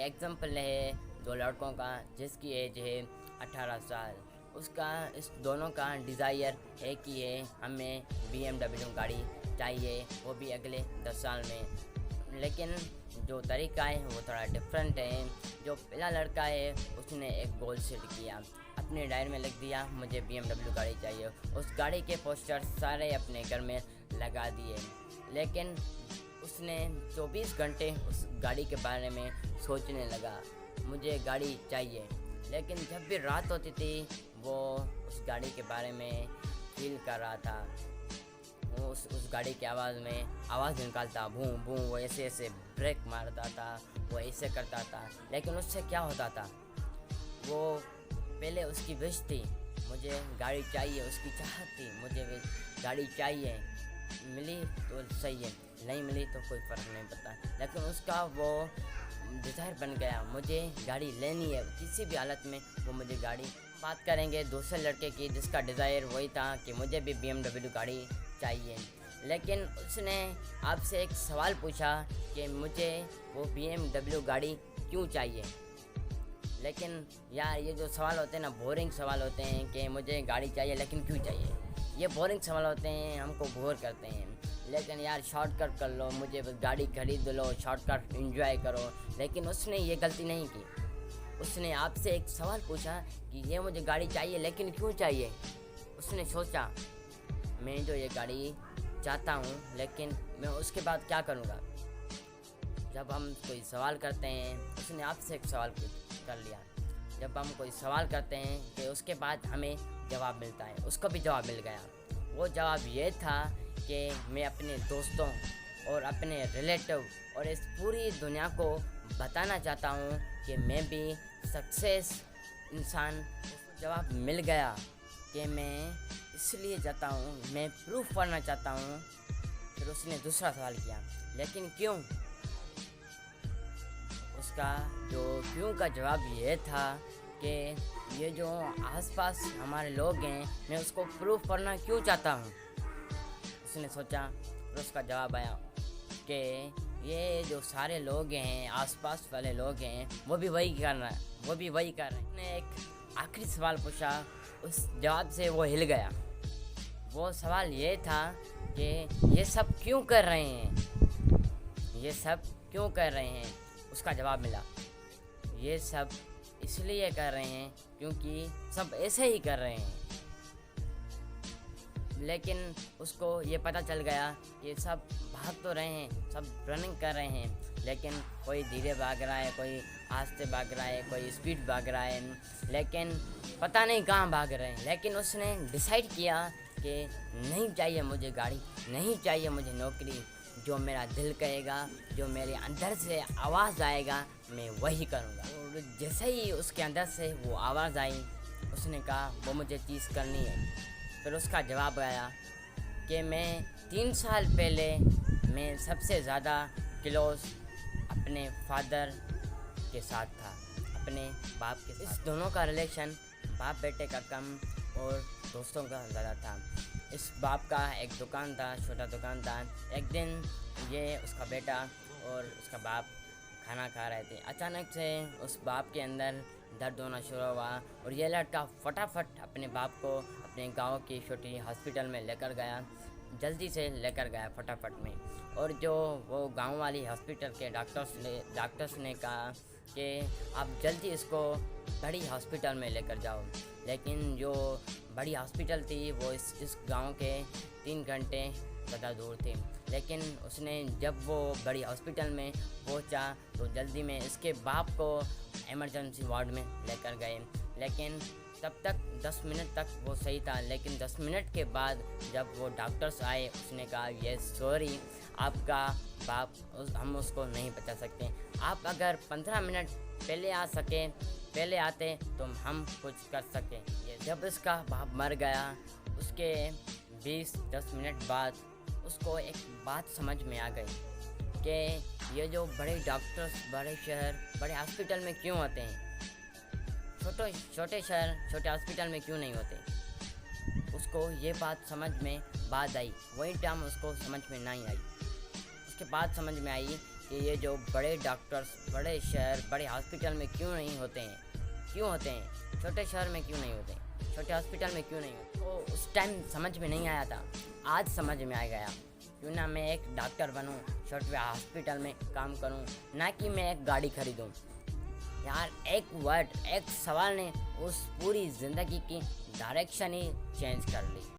Example है दो लड़कों का जिसकी एज है 18 साल। उसका इस दोनों का डिज़ायर एक ही है, हमें BMW गाड़ी चाहिए, वो भी अगले 10 साल में। लेकिन जो तरीका है वो थोड़ा डिफरेंट है। जो पहला लड़का है उसने एक गोल सेट किया, अपने डायरी में लिख दिया मुझे BMW गाड़ी चाहिए। उस गाड़ी के पोस्टर सारे अपने घर में लगा दिए। लेकिन उसने 24 घंटे उस गाड़ी के बारे में सोचने लगा, मुझे गाड़ी चाहिए। लेकिन जब भी रात होती थी वो उस गाड़ी के बारे में फील कर रहा था। वो उस गाड़ी की आवाज़ में आवाज़ निकालता, भूं भूं, वो ऐसे ऐसे ब्रेक मारता था, वो ऐसे करता था। लेकिन उससे क्या होता था, वो पहले उसकी विश थी मुझे गाड़ी चाहिए, उसकी चाहत थी मुझे गाड़ी चाहिए। मिली तो सही है, नहीं मिली तो कोई फ़र्क नहीं पड़ता। लेकिन उसका वो डिज़ायर बन गया, मुझे गाड़ी लेनी है, किसी भी हालत में वो मुझे गाड़ी। बात करेंगे दूसरे लड़के की जिसका डिज़ायर वही था कि मुझे भी BMW गाड़ी चाहिए। लेकिन उसने आपसे एक सवाल पूछा कि मुझे वो BMW गाड़ी क्यों चाहिए। लेकिन यार ये जो सवाल होते हैं ना, बोरिंग सवाल होते हैं कि मुझे गाड़ी चाहिए लेकिन क्यों चाहिए। ये बोरिंग सवाल होते हैं, हमको बोर करते हैं। लेकिन यार शॉर्टकट कर लो, मुझे बस गाड़ी खरीद लो, शॉर्टकट एंजॉय करो। लेकिन उसने ये गलती नहीं की। उसने आपसे एक सवाल पूछा कि ये मुझे गाड़ी चाहिए लेकिन क्यों चाहिए। उसने सोचा मैं जो ये गाड़ी चाहता हूँ लेकिन मैं उसके बाद क्या करूँगा। जब हम कोई सवाल करते हैं, उसने आपसे एक सवाल कर लिया। जब हम कोई सवाल करते हैं कि उसके बाद हमें जवाब मिलता है, उसको भी जवाब मिल गया। वो जवाब ये था कि मैं अपने दोस्तों और अपने रिलेटिव और इस पूरी दुनिया को बताना चाहता हूँ कि मैं भी सक्सेस इंसान। उसको जवाब मिल गया कि मैं इसलिए चाहता हूँ, मैं प्रूफ करना चाहता हूँ। फिर उसने दूसरा सवाल किया, लेकिन क्यों। उसका जो क्यों का जवाब ये था कि ये जो आसपास हमारे लोग हैं, मैं उसको प्रूफ करना क्यों चाहता हूँ। उसने सोचा, फिर उसका जवाब आया कि ये जो सारे लोग हैं, आसपास वाले लोग हैं, वो भी वही कर रहे हैं। उसने एक आखिरी सवाल पूछा, उस जवाब से वो हिल गया। वो सवाल ये था कि ये सब क्यों कर रहे हैं। उसका जवाब मिला, ये सब इसलिए कर रहे हैं क्योंकि सब ऐसे ही कर रहे हैं। लेकिन उसको ये पता चल गया कि सब भाग तो रहे हैं, सब रनिंग कर रहे हैं, लेकिन कोई धीरे भाग रहा है, कोई आस्ते भाग रहा है, कोई स्पीड भाग रहा है, लेकिन पता नहीं कहाँ भाग रहे हैं। लेकिन उसने डिसाइड किया कि नहीं चाहिए मुझे गाड़ी, नहीं चाहिए मुझे नौकरी। जो मेरा दिल कहेगा, जो मेरे अंदर से आवाज़ आएगा, मैं वही करूँगा। और जैसे ही उसके अंदर से वो आवाज़ आई, उसने कहा वो मुझे चीज़ करनी है। फिर उसका जवाब आया कि मैं 3 साल पहले मैं सबसे ज़्यादा क्लोज अपने फादर के साथ था, अपने बाप के साथ। इस दोनों का रिलेशन बाप बेटे का कम और दोस्तों का ज़्यादा था। इस बाप का एक दुकान था, छोटा दुकान था। एक दिन ये उसका बेटा और उसका बाप खाना खा रहे थे। अचानक से उस बाप के अंदर दर्द होना शुरू हुआ और ये लड़का फटाफट अपने बाप को अपने गांव की छोटी हॉस्पिटल में लेकर गया, जल्दी से लेकर गया फटाफट में। और जो वो गांव वाली हॉस्पिटल के डॉक्टर्स ने कहा कि आप जल्दी इसको बड़ी हॉस्पिटल में लेकर जाओ। लेकिन जो बड़ी हॉस्पिटल थी वो इस गांव के 3 घंटे ज़्यादा दूर थी। लेकिन उसने जब वो बड़ी हॉस्पिटल में पहुंचा तो जल्दी में इसके बाप को इमरजेंसी वार्ड में लेकर गए। लेकिन तब तक 10 मिनट तक वो सही था। लेकिन 10 मिनट के बाद जब वो डॉक्टर्स आए, उसने कहा ये सॉरी, आपका बाप हम उसको नहीं बचा सकते। आप अगर 15 मिनट पहले आते तो हम कुछ कर सकें। ये जब इसका बाप मर गया, उसके 20-10 मिनट बाद उसको एक बात समझ में आ गई कि ये जो बड़े डॉक्टर्स बड़े शहर बड़े हॉस्पिटल में क्यों होते हैं, छोटे शहर छोटे हॉस्पिटल में क्यों नहीं होते। उसको ये बात समझ में बाद आई, वही टाइम उसको समझ में नहीं आई। उसके बाद समझ में आई कि ये जो बड़े डॉक्टर्स बड़े शहर बड़े हॉस्पिटल में क्यों नहीं होते हैं, क्यों होते हैं, छोटे शहर में क्यों नहीं होते, छोटे हॉस्पिटल में क्यों नहीं होते। तो उस टाइम समझ में नहीं आया था, आज समझ में आ गया। क्यों ना मैं एक डॉक्टर बनूं, छोटे हॉस्पिटल में काम करूं, ना कि मैं एक गाड़ी खरीदूं। यार एक वर्ड एक सवाल ने उस पूरी ज़िंदगी की डायरेक्शन ही चेंज कर ली।